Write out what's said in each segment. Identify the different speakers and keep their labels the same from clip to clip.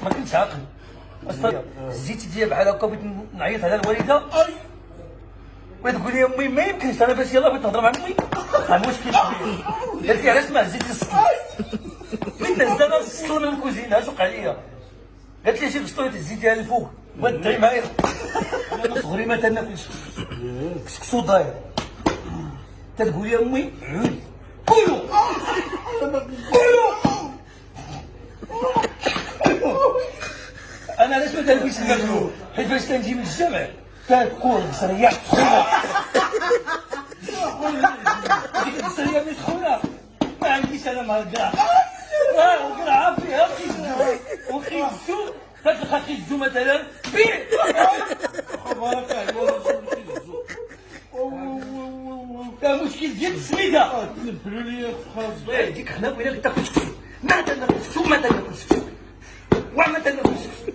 Speaker 1: ما كنتش عاقل اصلا. الزيت ديال بحال هكا بغيت نعيط على الوالده بغيت تقول لي امي ما يمكنش انا باش يلاه بغيت نهضر مع امي المشكل كبير. قالت لي علاش ما زيت السطل فين نهز انا السطل من الكوزينه اش وقع ليا. قالت لي شي بسطوله الزيت ديال الفوق بغات تدعي معايا. انا من صغري ما تناكلش كسكسو داير تتقول لي امي عود كلوا كلوا. انا علاش ما تنبغيش الماكلو؟ حيت فاش تنجي من الجامع كتكون بصريه سخونه. ديك البصريه ملي سخونه ما عنديش انا مع الكاع وقرعه فيها وخيزو كتلقى خيزو مثلا بيع بارك الله كان مشكل ديال السميده.
Speaker 2: تنبلوا لي خلاص
Speaker 1: الله يهديك حنا بغينا تاكل كسكسو ما تناكل كسكسو ما تناكل كسكسو وما تناكل كسكسو.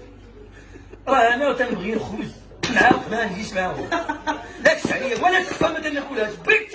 Speaker 1: راه انا تنبغي نخرج معاهم ما نجيش معاهم لا الشعريه ولا السفه ما تناكلهاش بيك